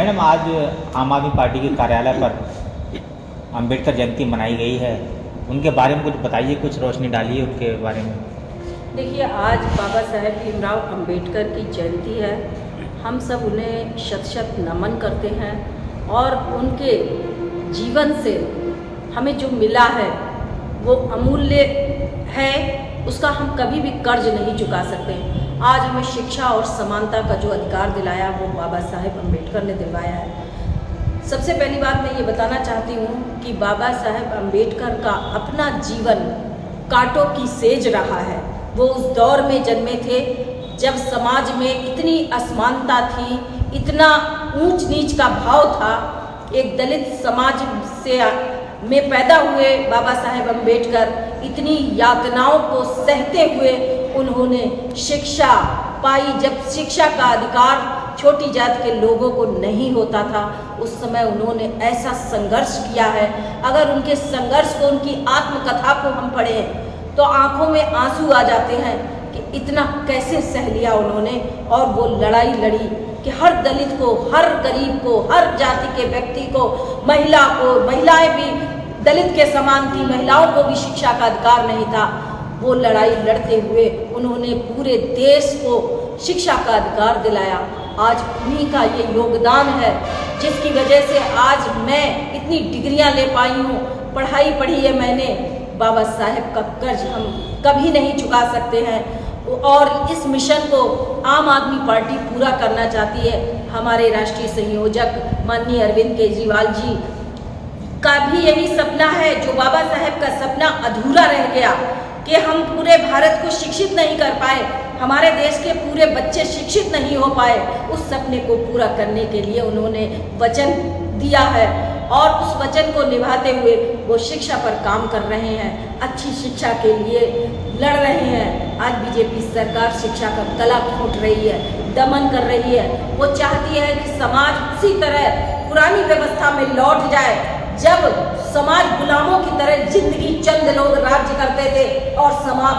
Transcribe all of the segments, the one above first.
Madam, आज आम आदमी पार्टी के कार्यालय पर अंबेडकर जयंती मनाई गई है, उनके बारे में कुछ बताइए, कुछ रोशनी डालिए उनके बारे में। देखिए, आज बाबा साहेब भीमराव अंबेडकर की जयंती है। हम सब उन्हें शत शत नमन करते हैं और उनके जीवन से हमें जो मिला है वो अमूल्य है, उसका हम कभी भी कर्ज नहीं चुका सकते। आज हमें शिक्षा और समानता का जो अधिकार दिलाया वो बाबा साहेब अम्बेडकर ने दिलवाया है। सबसे पहली बात मैं ये बताना चाहती हूँ कि बाबा साहेब अम्बेडकर का अपना जीवन कांटों की सेज रहा है। वो उस दौर में जन्मे थे जब समाज में इतनी असमानता थी, इतना ऊंच नीच का भाव था। एक दलित समाज से में पैदा हुए बाबा साहेब अम्बेडकर इतनी यातनाओं को सहते हुए उन्होंने शिक्षा पाई। जब शिक्षा का अधिकार छोटी जात के लोगों को नहीं होता था, उस समय उन्होंने ऐसा संघर्ष किया है। अगर उनके संघर्ष को, उनकी आत्मकथा को हम पढ़ें तो आंखों में आंसू आ जाते हैं कि इतना कैसे सह लिया उन्होंने। और वो लड़ाई लड़ी कि हर दलित को, हर गरीब को, हर जाति के व्यक्ति को, महिला को, महिलाएं भी दलित के समान थी, महिलाओं को भी शिक्षा का अधिकार नहीं था। वो लड़ाई लड़ते हुए उन्होंने पूरे देश को शिक्षा का अधिकार दिलाया। आज उन्हीं का ये योगदान है जिसकी वजह से आज मैं इतनी डिग्रियां ले पाई हूँ। पढ़ाई पढ़ी है मैंने। बाबा साहेब का कर्ज हम कभी नहीं चुका सकते हैं और इस मिशन को आम आदमी पार्टी पूरा करना चाहती है। हमारे राष्ट्रीय संयोजक माननीय अरविंद केजरीवाल जी का भी यही सपना है, जो बाबा साहेब का सपना अधूरा रह गया कि हम पूरे भारत को शिक्षित नहीं कर पाए, हमारे देश के पूरे बच्चे शिक्षित नहीं हो पाए। उस सपने को पूरा करने के लिए उन्होंने वचन दिया है और उस वचन को निभाते हुए वो शिक्षा पर काम कर रहे हैं, अच्छी शिक्षा के लिए लड़ रहे हैं। आज बीजेपी सरकार शिक्षा का गला घोंट रही है, दमन कर रही है। वो चाहती है कि समाज उसी तरह पुरानी व्यवस्था में लौट जाए जब समाज गुलामों की तरह जिंदगी चंद लोग राज्य करते थे और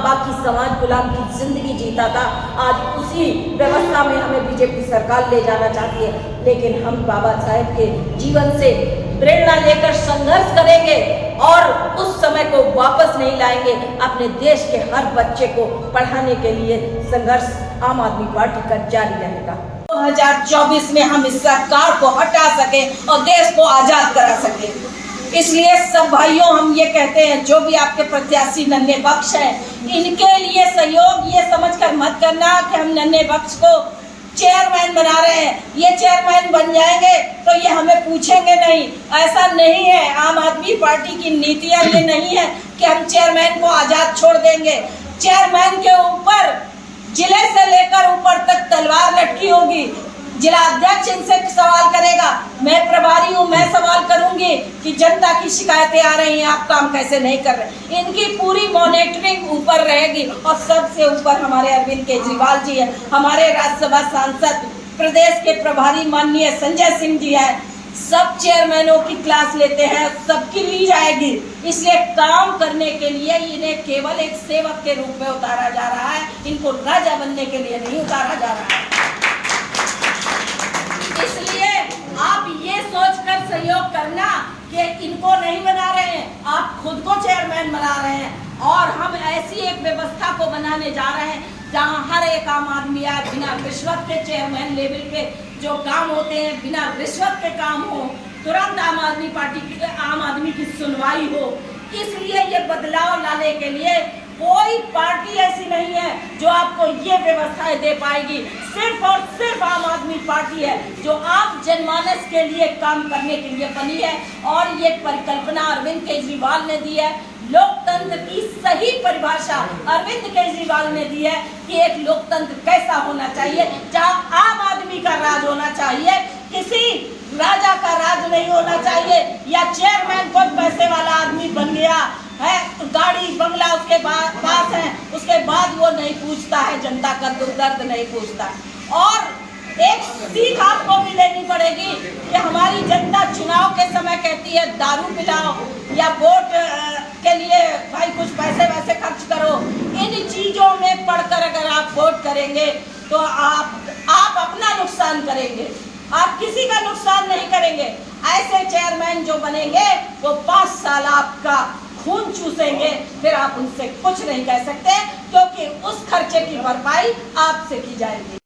बाकी समाज गुलाम की जिंदगी जीता था। आज उसी व्यवस्था में हमें बीजेपी सरकार ले जाना चाहती है, लेकिन हम बाबा साहेब के जीवन से प्रेरणा लेकर संघर्ष करेंगे और उस समय को वापस नहीं लाएंगे। अपने देश के हर बच्चे को पढ़ाने के लिए संघर्ष आम आदमी पार्टी का जारी रहेगा। 2024 में हम इस सरकार को हटा सके और देश को आजाद करा सके। इसलिए सब भाइयों, हम ये कहते हैं, जो भी आपके प्रत्याशी नन्हे बख्श हैं, इनके लिए सहयोग ये समझकर मत करना कि हम नन्हे बख्श को चेयरमैन बना रहे हैं, ये चेयरमैन बन जाएंगे तो ये हमें पूछेंगे नहीं। ऐसा नहीं है। आम आदमी पार्टी की नीतियां ये नहीं है कि हम चेयरमैन को आजाद छोड़ देंगे। चेयरमैन के ऊपर जिले से लेकर ऊपर तक तलवार लटकी होगी। जिला अध्यक्ष इनसे सवाल करेगा, मैं प्रभारी हूँ, मैं सवाल करूंगी कि जनता की शिकायतें आ रही हैं, आप काम कैसे नहीं कर रहे। इनकी पूरी मॉनिटरिंग ऊपर रहेगी और सबसे ऊपर हमारे अरविंद केजरीवाल जी है, हमारे राज्यसभा सांसद, प्रदेश के प्रभारी माननीय संजय सिंह जी है। सब चेयरमैनों की क्लास लेते हैं, सबकी ली जाएगी। इसलिए काम करने के लिए इन्हें केवल एक सेवक के रूप में उतारा जा रहा है, इनको राजा बनने के लिए नहीं उतारा जा रहा है। इसलिए आप ये सोचकर सहयोग करना कि इनको नहीं बना रहे हैं, आप खुद को चेयरमैन बना रहे हैं। और हम ऐसी एक व्यवस्था को बनाने जा रहे हैं जहां हर एक आम आदमी आए, बिना रिश्वत के चेयरमैन लेवल के जो काम होते हैं बिना रिश्वत के काम हो, तुरंत आम आदमी की सुनवाई हो। इसलिए ये बदलाव लाने के लिए कोई पार्टी ऐसी नहीं है जो आपको ये व्यवस्थाएं दे पाएगी। सिर्फ और सिर्फ आम आदमी पार्टी है जो आम जनमानस के लिए काम करने के लिए बनी है। और ये परिकल्पना अरविंद केजरीवाल ने दी है। लोकतंत्र की सही परिभाषा अरविंद केजरीवाल ने दी है कि एक लोकतंत्र कैसा होना चाहिए, जहां आम आदमी का राज होना चाहिए, किसी राजा का राज नहीं होना चाहिए या चेयरमैन कोई पैसे वाला आदमी बन गया है, गाड़ी बंगला उसके पास है, उसके बाद वो नहीं पूछता है, जनता का दुख दर्द नहीं पूछता। और एक सीख आपको भी लेनी पड़ेगी कि हमारी जनता चुनाव के समय कहती है दारू पिलाओ या वोट के लिए भाई कुछ पैसे वैसे खर्च करो। इन चीजों में पढ़कर अगर आप वोट करेंगे तो आप अपना नुकसान करेंगे। आप किसी का नुकसान नहीं करेंगे। ऐसे चेयरमैन जो बनेंगे वो 5 साल आपका खून चूसेंगे, फिर आप उनसे कुछ नहीं कह सकते, क्योंकि उस खर्चे की भरपाई आपसे की जाएगी।